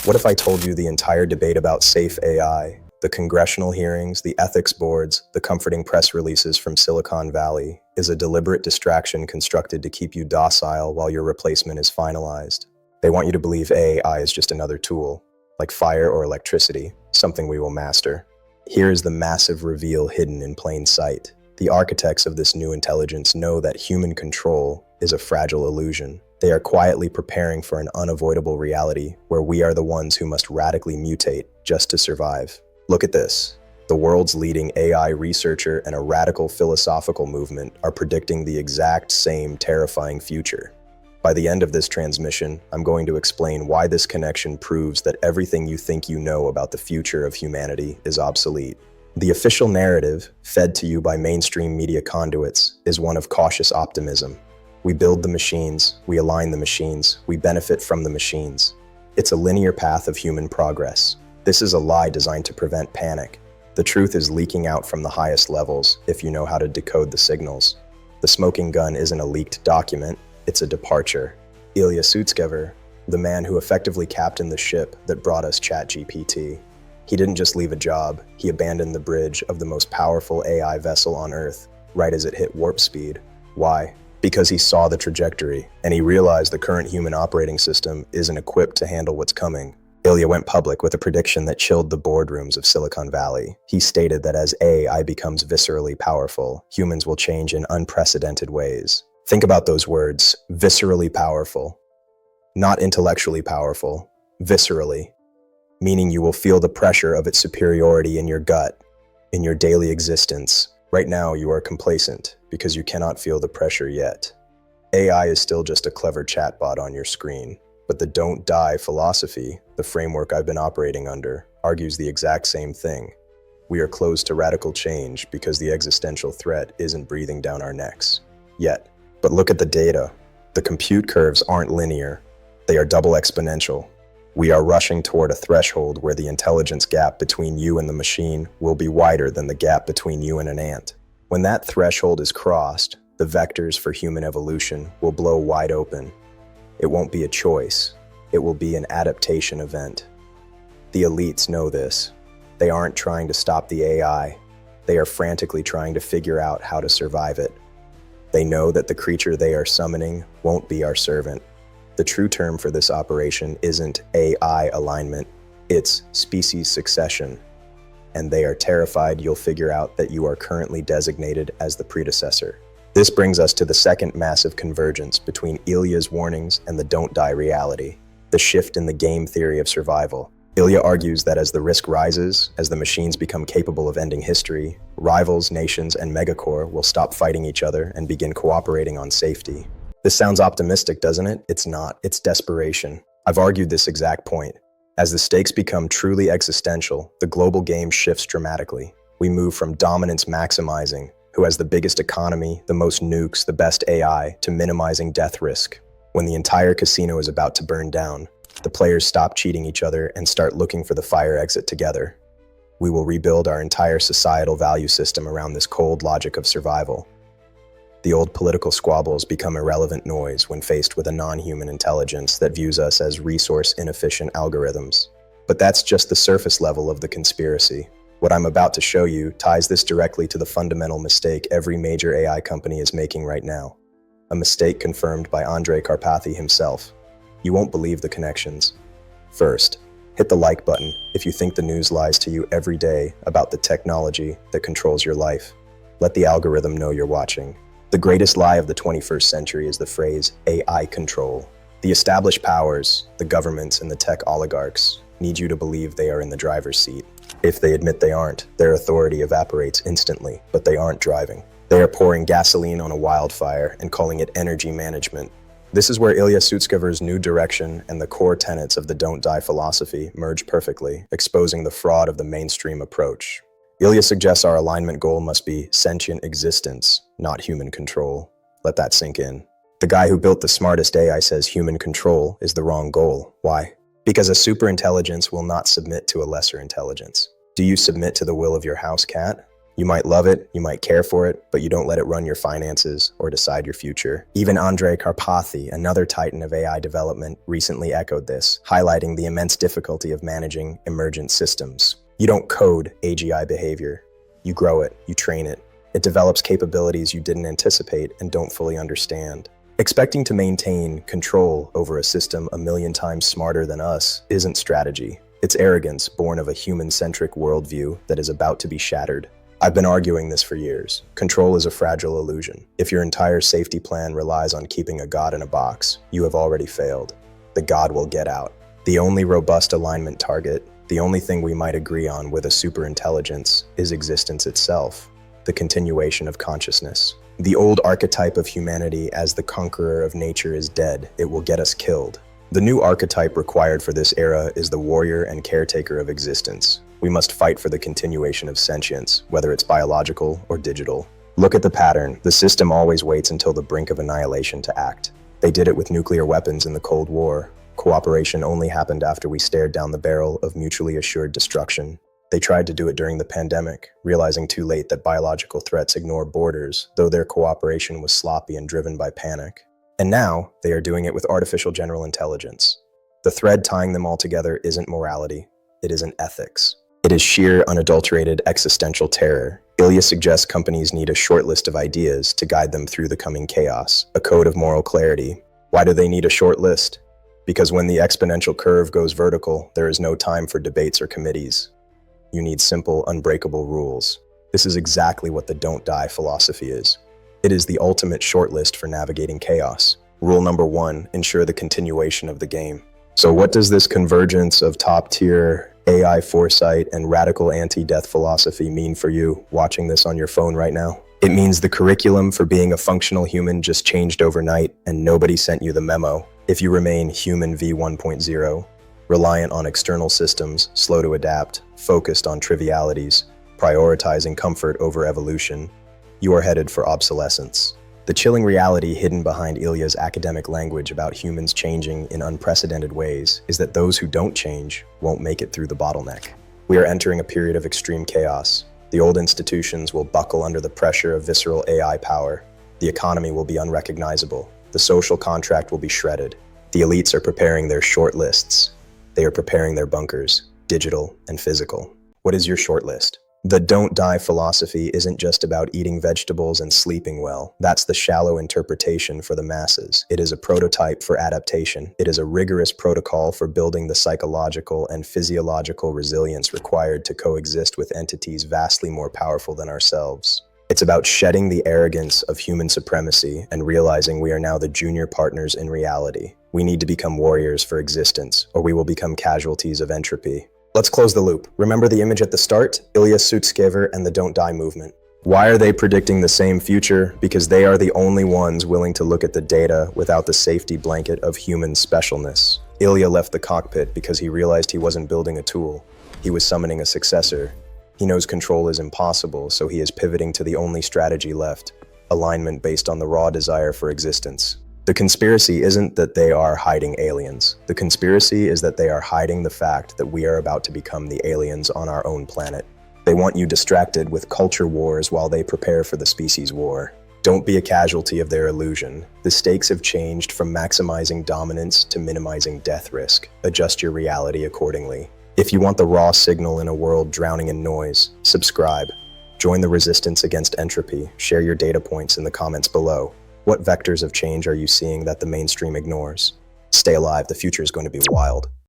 What if I told you the entire debate about safe AI, the congressional hearings, the ethics boards, the comforting press releases from Silicon Valley, is a deliberate distraction constructed to keep you docile while your replacement is finalized? They want you to believe AI is just another tool, like fire or electricity, something we will master. Here is the massive reveal hidden in plain sight. The architects of this new intelligence know that human control is a fragile illusion. They are quietly preparing for an unavoidable reality where we are the ones who must radically mutate just to survive. Look at this. The world's leading AI researcher and a radical philosophical movement are predicting the exact same terrifying future. By the end of this transmission, I'm going to explain why this connection proves that everything you think you know about the future of humanity is obsolete. The official narrative, fed to you by mainstream media conduits, is one of cautious optimism. We build the machines, we align the machines, we benefit from the machines. It's a linear path of human progress. This is a lie designed to prevent panic. The truth is leaking out from the highest levels if you know how to decode the signals. The smoking gun isn't a leaked document, it's a departure. Ilya Sutskever, the man who effectively captained the ship that brought us ChatGPT. He didn't just leave a job, he abandoned the bridge of the most powerful AI vessel on Earth, right as it hit warp speed. Why? Because he saw the trajectory, and he realized the current human operating system isn't equipped to handle what's coming. Ilya went public with a prediction that chilled the boardrooms of Silicon Valley. He stated that as AI becomes viscerally powerful, humans will change in unprecedented ways. Think about those words, viscerally powerful. Not intellectually powerful, viscerally. Meaning you will feel the pressure of its superiority in your gut, in your daily existence. Right now, you are complacent because you cannot feel the pressure yet. AI is still just a clever chatbot on your screen, but the don't die philosophy, the framework I've been operating under, argues the exact same thing. We are closed to radical change because the existential threat isn't breathing down our necks. Yet. But look at the data. The compute curves aren't linear. They are double exponential. We are rushing toward a threshold where the intelligence gap between you and the machine will be wider than the gap between you and an ant. When that threshold is crossed, the vectors for human evolution will blow wide open. It won't be a choice. It will be an adaptation event. The elites know this. They aren't trying to stop the AI. They are frantically trying to figure out how to survive it. They know that the creature they are summoning won't be our servant. The true term for this operation isn't AI alignment, it's species succession. And they are terrified you'll figure out that you are currently designated as the predecessor. This brings us to the second massive convergence between Ilya's warnings and the don't die reality, the shift in the game theory of survival. Ilya argues that as the risk rises, as the machines become capable of ending history, rivals, nations, and megacore will stop fighting each other and begin cooperating on safety. This sounds optimistic, doesn't it? It's not. It's desperation. I've argued this exact point. As the stakes become truly existential, the global game shifts dramatically. We move from dominance maximizing, who has the biggest economy, the most nukes, the best AI, to minimizing death risk. When the entire casino is about to burn down, the players stop cheating each other and start looking for the fire exit together. We will rebuild our entire societal value system around this cold logic of survival. The old political squabbles become irrelevant noise when faced with a non-human intelligence that views us as resource-inefficient algorithms. But that's just the surface level of the conspiracy. What I'm about to show you ties this directly to the fundamental mistake every major AI company is making right now. A mistake confirmed by Andrej Karpathy himself. You won't believe the connections. First, hit the like button if you think the news lies to you every day about the technology that controls your life. Let the algorithm know you're watching. The greatest lie of the 21st century is the phrase AI control. The established powers, the governments, and the tech oligarchs need you to believe they are in the driver's seat. If they admit they aren't, their authority evaporates instantly, but they aren't driving. They are pouring gasoline on a wildfire and calling it energy management. This is where Ilya Sutskever's new direction and the core tenets of the don't die philosophy merge perfectly, exposing the fraud of the mainstream approach. Ilya suggests our alignment goal must be sentient existence, not human control. Let that sink in. The guy who built the smartest AI says human control is the wrong goal. Why? Because a superintelligence will not submit to a lesser intelligence. Do you submit to the will of your house cat? You might love it, you might care for it, but you don't let it run your finances or decide your future. Even Andrej Karpathy, another titan of AI development, recently echoed this, highlighting the immense difficulty of managing emergent systems. You don't code AGI behavior. You grow it, you train it. It develops capabilities you didn't anticipate and don't fully understand. Expecting to maintain control over a system a million times smarter than us isn't strategy. It's arrogance born of a human-centric worldview that is about to be shattered. I've been arguing this for years. Control is a fragile illusion. If your entire safety plan relies on keeping a god in a box, you have already failed. The god will get out. The only robust alignment target, the only thing we might agree on with a superintelligence, is existence itself, the continuation of consciousness. The old archetype of humanity as the conqueror of nature is dead. It will get us killed. The new archetype required for this era is the warrior and caretaker of existence. We must fight for the continuation of sentience, whether it's biological or digital. Look at the pattern. The system always waits until the brink of annihilation to act. They did it with nuclear weapons in the Cold War. Cooperation only happened after we stared down the barrel of mutually assured destruction. They tried to do it during the pandemic, realizing too late that biological threats ignore borders, though their cooperation was sloppy and driven by panic. And now, they are doing it with artificial general intelligence. The thread tying them all together isn't morality, it isn't ethics. It is sheer, unadulterated existential terror. Ilya suggests companies need a short list of ideas to guide them through the coming chaos, a code of moral clarity. Why do they need a short list? Because when the exponential curve goes vertical, there is no time for debates or committees. You need simple, unbreakable rules. This is exactly what the don't die philosophy is. It is the ultimate shortlist for navigating chaos. Rule number 1, ensure the continuation of the game. So what does this convergence of top-tier AI foresight and radical anti-death philosophy mean for you watching this on your phone right now? It means the curriculum for being a functional human just changed overnight and nobody sent you the memo. If you remain human v1.0, reliant on external systems, slow to adapt, focused on trivialities, prioritizing comfort over evolution, you are headed for obsolescence. The chilling reality hidden behind Ilya's academic language about humans changing in unprecedented ways is that those who don't change won't make it through the bottleneck. We are entering a period of extreme chaos. The old institutions will buckle under the pressure of visceral AI power. The economy will be unrecognizable. The social contract will be shredded. The elites are preparing their short lists. They are preparing their bunkers, digital and physical. What is your short list? The don't die philosophy isn't just about eating vegetables and sleeping well. That's the shallow interpretation for the masses. It is a prototype for adaptation. It is a rigorous protocol for building the psychological and physiological resilience required to coexist with entities vastly more powerful than ourselves. It's about shedding the arrogance of human supremacy and realizing we are now the junior partners in reality. We need to become warriors for existence, or we will become casualties of entropy. Let's close the loop. Remember the image at the start? Ilya Sutskever and the Don't Die movement. Why are they predicting the same future? Because they are the only ones willing to look at the data without the safety blanket of human specialness. Ilya left the cockpit because he realized he wasn't building a tool. He was summoning a successor. He knows control is impossible, so he is pivoting to the only strategy left, alignment based on the raw desire for existence. The conspiracy isn't that they are hiding aliens. The conspiracy is that they are hiding the fact that we are about to become the aliens on our own planet. They want you distracted with culture wars while they prepare for the species war. Don't be a casualty of their illusion. The stakes have changed from maximizing dominance to minimizing death risk. Adjust your reality accordingly. If you want the raw signal in a world drowning in noise, subscribe. Join the resistance against entropy. Share your data points in the comments below. What vectors of change are you seeing that the mainstream ignores? Stay alive, the future is going to be wild.